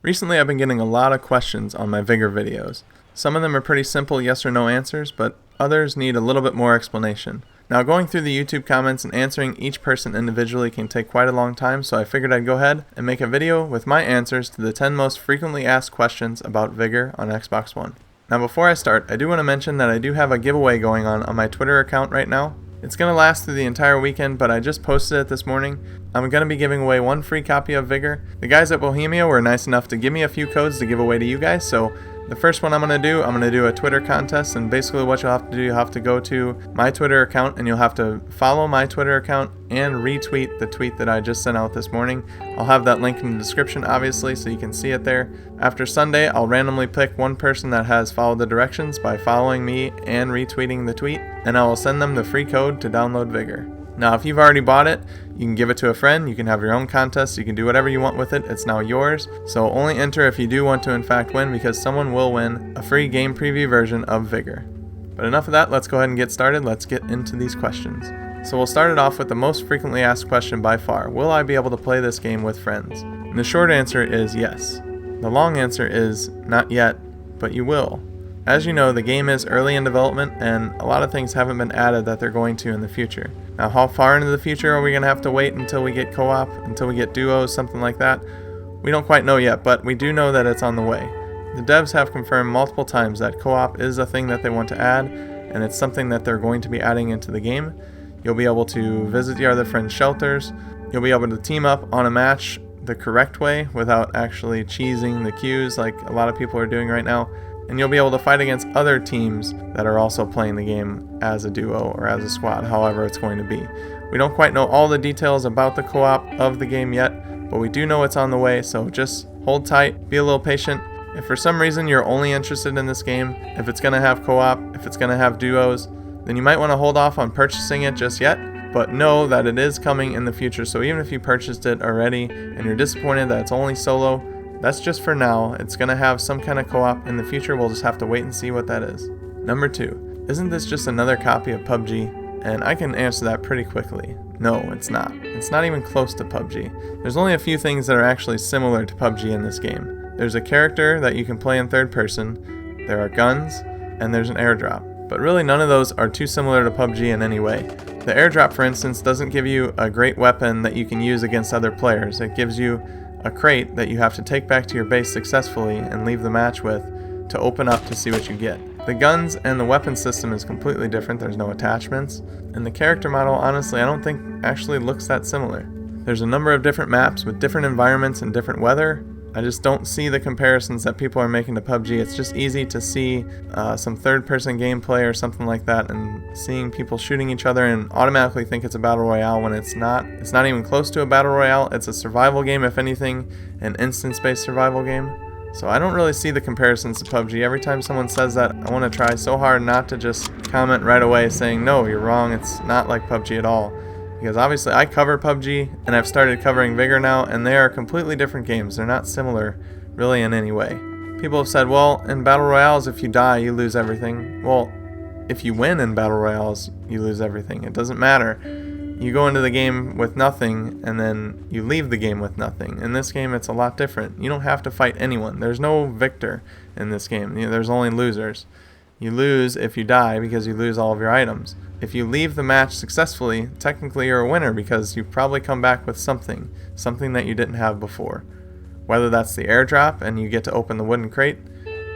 Recently I've been getting a lot of questions on my Vigor videos. Some of them are pretty simple yes or no answers, but others need a little bit more explanation. Now going through the YouTube comments and answering each person individually can take quite a long time, so I figured I'd go ahead and make a video with my answers to the 10 most frequently asked questions about Vigor on Xbox One. Now before I start, I do want to mention that I do have a giveaway going on my Twitter account right now. It's going to last through the entire weekend, but I just posted it this morning. I'm going to be giving away one free copy of Vigor. The guys at Bohemia were nice enough to give me a few codes to give away to you guys, so the first one I'm going to do a Twitter contest, and basically what you'll have to do, you'll have to go to my Twitter account and you'll have to follow my Twitter account and retweet the tweet that I just sent out this morning. I'll have that link in the description obviously so you can see it there. After Sunday, I'll randomly pick one person that has followed the directions by following me and retweeting the tweet, and I will send them the free code to download Vigor. Now, if you've already bought it, you can give it to a friend, you can have your own contest, you can do whatever you want with it, it's now yours. So only enter if you do want to in fact win, because someone will win a free game preview version of Vigor. But enough of that, let's go ahead and get started, let's get into these questions. So we'll start it off with the most frequently asked question by far: will I be able to play this game with friends? And the short answer is yes. The long answer is not yet, but you will. As you know, the game is early in development and a lot of things haven't been added that they're going to in the future. Now, how far into the future are we going to have to wait until we get co-op, until we get duos, something like that? We don't quite know yet, but we do know that it's on the way. The devs have confirmed multiple times that co-op is a thing that they want to add, and it's something that they're going to be adding into the game. You'll be able to visit your other friends' shelters. You'll be able to team up on a match the correct way without actually cheesing the queues like a lot of people are doing right now. And you'll be able to fight against other teams that are also playing the game as a duo or as a squad, however it's going to be. We don't quite know all the details about the co-op of the game yet, but we do know it's on the way, so just hold tight, be a little patient. If for some reason you're only interested in this game, if it's going to have co-op, if it's going to have duos, then you might want to hold off on purchasing it just yet, but know that it is coming in the future. So even if you purchased it already and you're disappointed that it's only solo, that's just for now. It's going to have some kind of co-op in the future. We'll just have to wait and see what that is. Number 2. Isn't this just another copy of PUBG? And I can answer that pretty quickly. No, it's not. It's not even close to PUBG. There's only a few things that are actually similar to PUBG in this game. There's a character that you can play in third person, there are guns, and there's an airdrop. But really none of those are too similar to PUBG in any way. The airdrop, for instance, doesn't give you a great weapon that you can use against other players. It gives you a crate that you have to take back to your base successfully and leave the match with to open up to see what you get. The guns and the weapon system is completely different, there's no attachments, and the character model, honestly, I don't think actually looks that similar. There's a number of different maps with different environments and different weather. I just don't see the comparisons that people are making to PUBG. It's just easy to see some third-person gameplay or something like that and seeing people shooting each other and automatically think it's a battle royale when it's not. It's not even close to a battle royale. It's a survival game, if anything, an instance-based survival game. So I don't really see the comparisons to PUBG. Every time someone says that, I want to try so hard not to just comment right away saying, no, you're wrong, it's not like PUBG at all. Because obviously I cover PUBG, and I've started covering Vigor now, and they are completely different games. They're not similar, really, in any way. People have said, well, in Battle Royales, if you die, you lose everything. Well, if you win in Battle Royales, you lose everything. It doesn't matter. You go into the game with nothing, and then you leave the game with nothing. In this game, it's a lot different. You don't have to fight anyone. There's no victor in this game. There's only losers. You lose if you die because you lose all of your items. If you leave the match successfully, technically you're a winner because you've probably come back with something that you didn't have before. Whether that's the airdrop and you get to open the wooden crate,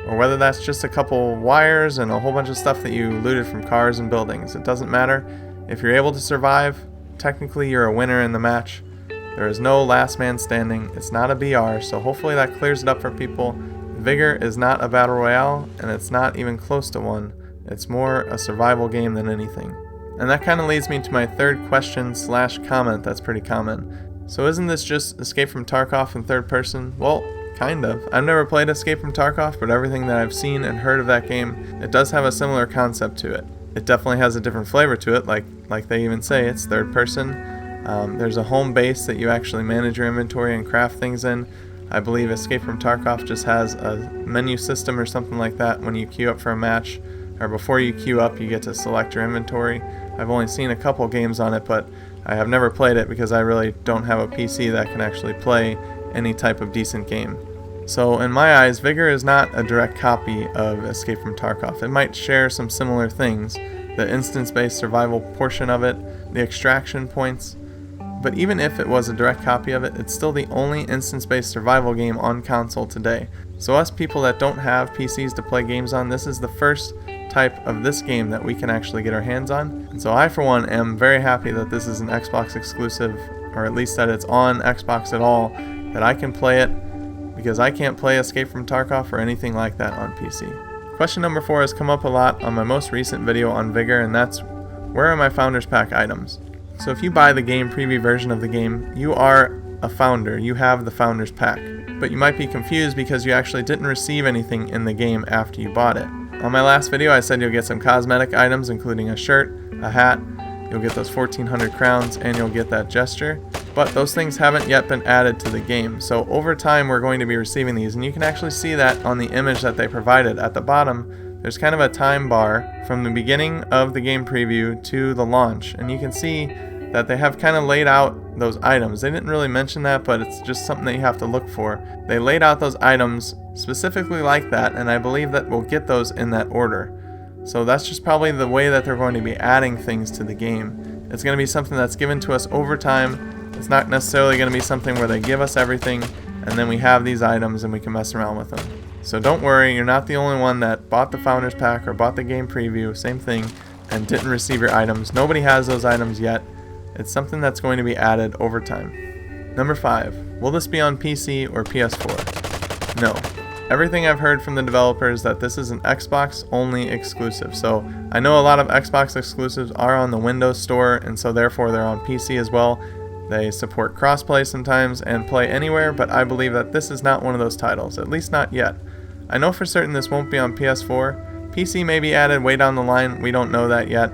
or whether that's just a couple wires and a whole bunch of stuff that you looted from cars and buildings. It doesn't matter. If you're able to survive, technically you're a winner in the match. There is no last man standing. It's not a BR, so hopefully that clears it up for people. Vigor is not a battle royale, and it's not even close to one. It's more a survival game than anything. And that kind of leads me to my third question / comment that's pretty common. So isn't this just Escape from Tarkov in third person? Well, kind of. I've never played Escape from Tarkov, but everything that I've seen and heard of that game, it does have a similar concept to it. It definitely has a different flavor to it, like they even say, it's third person. There's a home base that you actually manage your inventory and craft things in. I believe Escape from Tarkov just has a menu system or something like that. When you queue up for a match, or before you queue up, you get to select your inventory. I've only seen a couple games on it, but I have never played it because I really don't have a PC that can actually play any type of decent game. So in my eyes, Vigor is not a direct copy of Escape from Tarkov. It might share some similar things, the instance-based survival portion of it, the extraction points, but even if it was a direct copy of it, it's still the only instance-based survival game on console today. So us people that don't have PCs to play games on, this is the first type of this game that we can actually get our hands on. And so I, for one, am very happy that this is an Xbox exclusive, or at least that it's on Xbox at all, that I can play it, because I can't play Escape from Tarkov or anything like that on PC. Question number 4 has come up a lot on my most recent video on Vigor, and that's, where are my Founders Pack items? So if you buy the game preview version of the game, you are a founder, you have the Founders Pack. But you might be confused because you actually didn't receive anything in the game after you bought it. On my last video I said you'll get some cosmetic items, including a shirt, a hat, you'll get those 1400 crowns, and you'll get that gesture. But those things haven't yet been added to the game, so over time we're going to be receiving these, and you can actually see that on the image that they provided. At the bottom, there's kind of a time bar from the beginning of the game preview to the launch, and you can see that they have kind of laid out those items. They didn't really mention that, but it's just something that you have to look for. They laid out those items specifically like that, and I believe that we'll get those in that order. So that's just probably the way that they're going to be adding things to the game. It's going to be something that's given to us over time. It's not necessarily going to be something where they give us everything and then we have these items and we can mess around with them. So don't worry, you're not the only one that bought the Founders Pack or bought the game preview, same thing, and didn't receive your items. Nobody has those items yet. It's something that's going to be added over time. Number 5, will this be on PC or PS4? No. Everything I've heard from the developers that this is an Xbox only exclusive. So I know a lot of Xbox exclusives are on the Windows Store, and so therefore they're on PC as well. They support crossplay sometimes and play anywhere, but I believe that this is not one of those titles, at least not yet. I know for certain this won't be on PS4. PC may be added way down the line, we don't know that yet.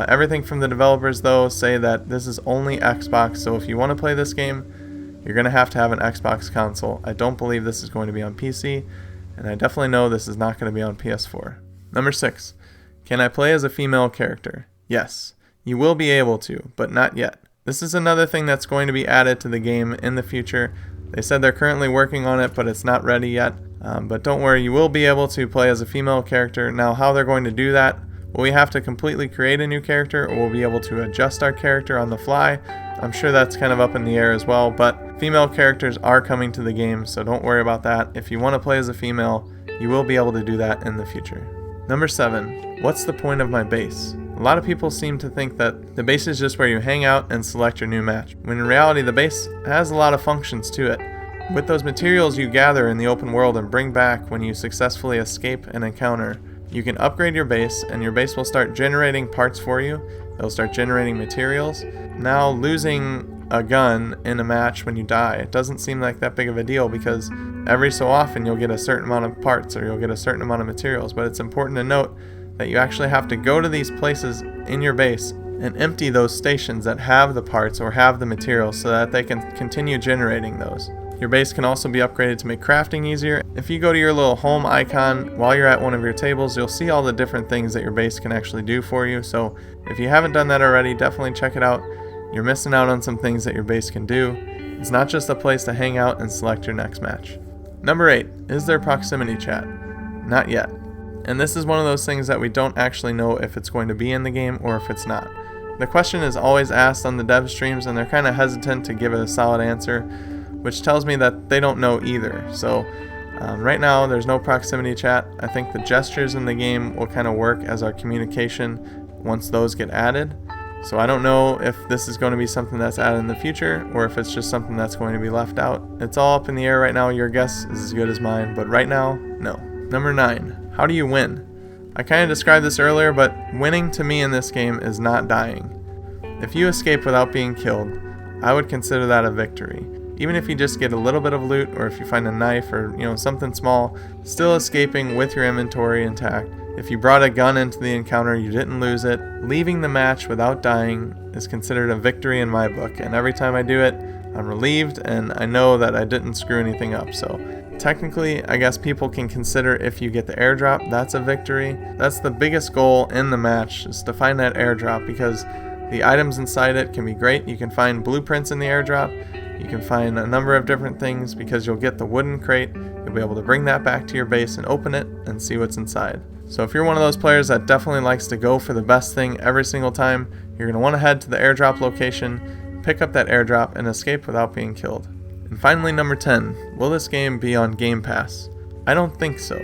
Everything from the developers though say that this is only Xbox, so if you want to play this game, you're going to have an Xbox console. I don't believe this is going to be on PC, and I definitely know this is not going to be on PS4. Number 6, can I play as a female character? Yes, you will be able to, but not yet. This is another thing that's going to be added to the game in the future. They said they're currently working on it, but it's not ready yet. But don't worry, you will be able to play as a female character. Now, how they're going to do that, will we have to completely create a new character, or will we be able to adjust our character on the fly? I'm sure that's kind of up in the air as well, but female characters are coming to the game, so don't worry about that. If you want to play as a female, you will be able to do that in the future. Number 7, what's the point of my base? A lot of people seem to think that the base is just where you hang out and select your new match, when in reality the base has a lot of functions to it. With those materials you gather in the open world and bring back when you successfully escape an encounter, you can upgrade your base, and your base will start generating parts for you. It'll start generating materials. Now, losing a gun in a match when you die, it doesn't seem like that big of a deal, because every so often you'll get a certain amount of parts or you'll get a certain amount of materials. But it's important to note that you actually have to go to these places in your base and empty those stations that have the parts or have the materials so that they can continue generating those. Your base can also be upgraded to make crafting easier. If you go to your little home icon while you're at one of your tables, you'll see all the different things that your base can actually do for you. So if you haven't done that already, definitely check it out. You're missing out on some things that your base can do. It's not just a place to hang out and select your next match. Number 8, is there proximity chat? Not yet. And this is one of those things that we don't actually know if it's going to be in the game or if it's not. The question is always asked on the dev streams, and they're kind of hesitant to give it a solid answer, which tells me that they don't know either. So right now there's no proximity chat. I think the gestures in the game will kind of work as our communication once those get added. So I don't know if this is going to be something that's added in the future or if it's just something that's going to be left out. It's all up in the air right now. Your guess is as good as mine, but right now, no. Number 9, how do you win? I kind of described this earlier, but winning to me in this game is not dying. If you escape without being killed, I would consider that a victory. Even if you just get a little bit of loot, or if you find a knife or something small, still escaping with your inventory intact. If you brought a gun into the encounter, you didn't lose it. Leaving the match without dying is considered a victory in my book, and every time I do it, I'm relieved and I know that I didn't screw anything up. So technically, I guess people can consider if you get the airdrop, that's a victory. That's the biggest goal in the match, is to find that airdrop, because the items inside it can be great. You can find blueprints in the airdrop. You can find a number of different things because you'll get the wooden crate. You'll be able to bring that back to your base and open it and see what's inside. So if you're one of those players that definitely likes to go for the best thing every single time, you're going to want to head to the airdrop location, pick up that airdrop, and escape without being killed. And finally, number 10, will this game be on Game Pass? I don't think so.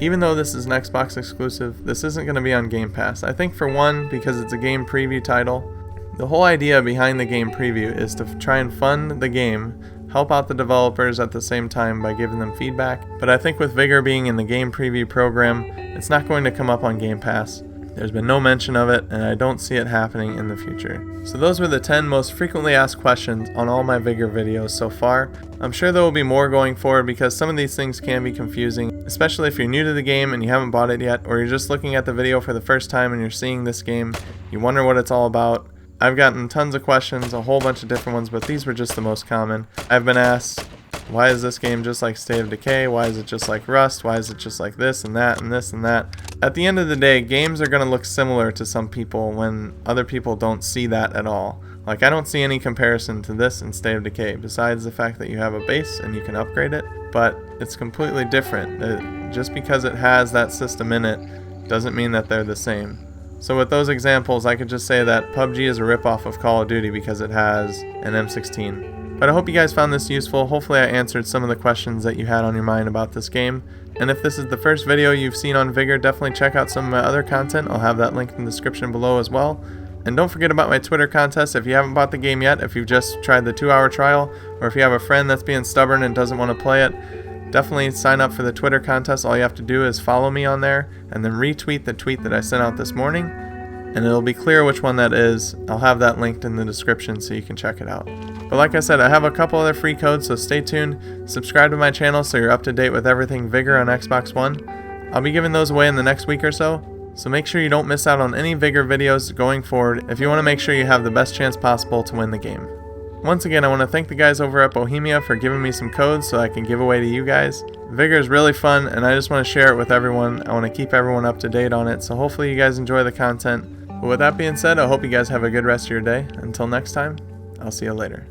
Even though this is an Xbox exclusive, this isn't going to be on Game Pass. I think for one, because it's a game preview title. The whole idea behind the game preview is to try and fund the game, help out the developers at the same time by giving them feedback. But I think with Vigor being in the game preview program, it's not going to come up on Game Pass. There's been no mention of it, and I don't see it happening in the future. So those were the 10 most frequently asked questions on all my Vigor videos so far. I'm sure there will be more going forward because some of these things can be confusing, especially if you're new to the game and you haven't bought it yet, or you're just looking at the video for the first time and you're seeing this game, you wonder what it's all about. I've gotten tons of questions, a whole bunch of different ones, but these were just the most common. I've been asked, why is this game just like State of Decay? Why is it just like Rust? Why is it just like this and that and this and that? At the end of the day, games are going to look similar to some people when other people don't see that at all. Like, I don't see any comparison to this and State of Decay, besides the fact that you have a base and you can upgrade it, but it's completely different. Just because it has that system in it doesn't mean that they're the same. So with those examples, I could just say that PUBG is a ripoff of Call of Duty because it has an M16. But I hope you guys found this useful. Hopefully I answered some of the questions that you had on your mind about this game. And if this is the first video you've seen on Vigor, definitely check out some of my other content. I'll have that linked in the description below as well. And don't forget about my Twitter contest. If you haven't bought the game yet, if you've just tried the 2-hour trial, or if you have a friend that's being stubborn and doesn't want to play it, definitely sign up for the Twitter contest. All you have to do is follow me on there and then retweet the tweet that I sent out this morning, and it'll be clear which one that is. I'll have that linked in the description so you can check it out. But like I said, I have a couple other free codes, so stay tuned. Subscribe to my channel so you're up to date with everything Vigor on Xbox One. I'll be giving those away in the next week or so make sure you don't miss out on any Vigor videos going forward if you want to make sure you have the best chance possible to win the game. Once again, I want to thank the guys over at Bohemia for giving me some codes so I can give away to you guys. Vigor is really fun, and I just want to share it with everyone. I want to keep everyone up to date on it, so hopefully you guys enjoy the content. But with that being said, I hope you guys have a good rest of your day. Until next time, I'll see you later.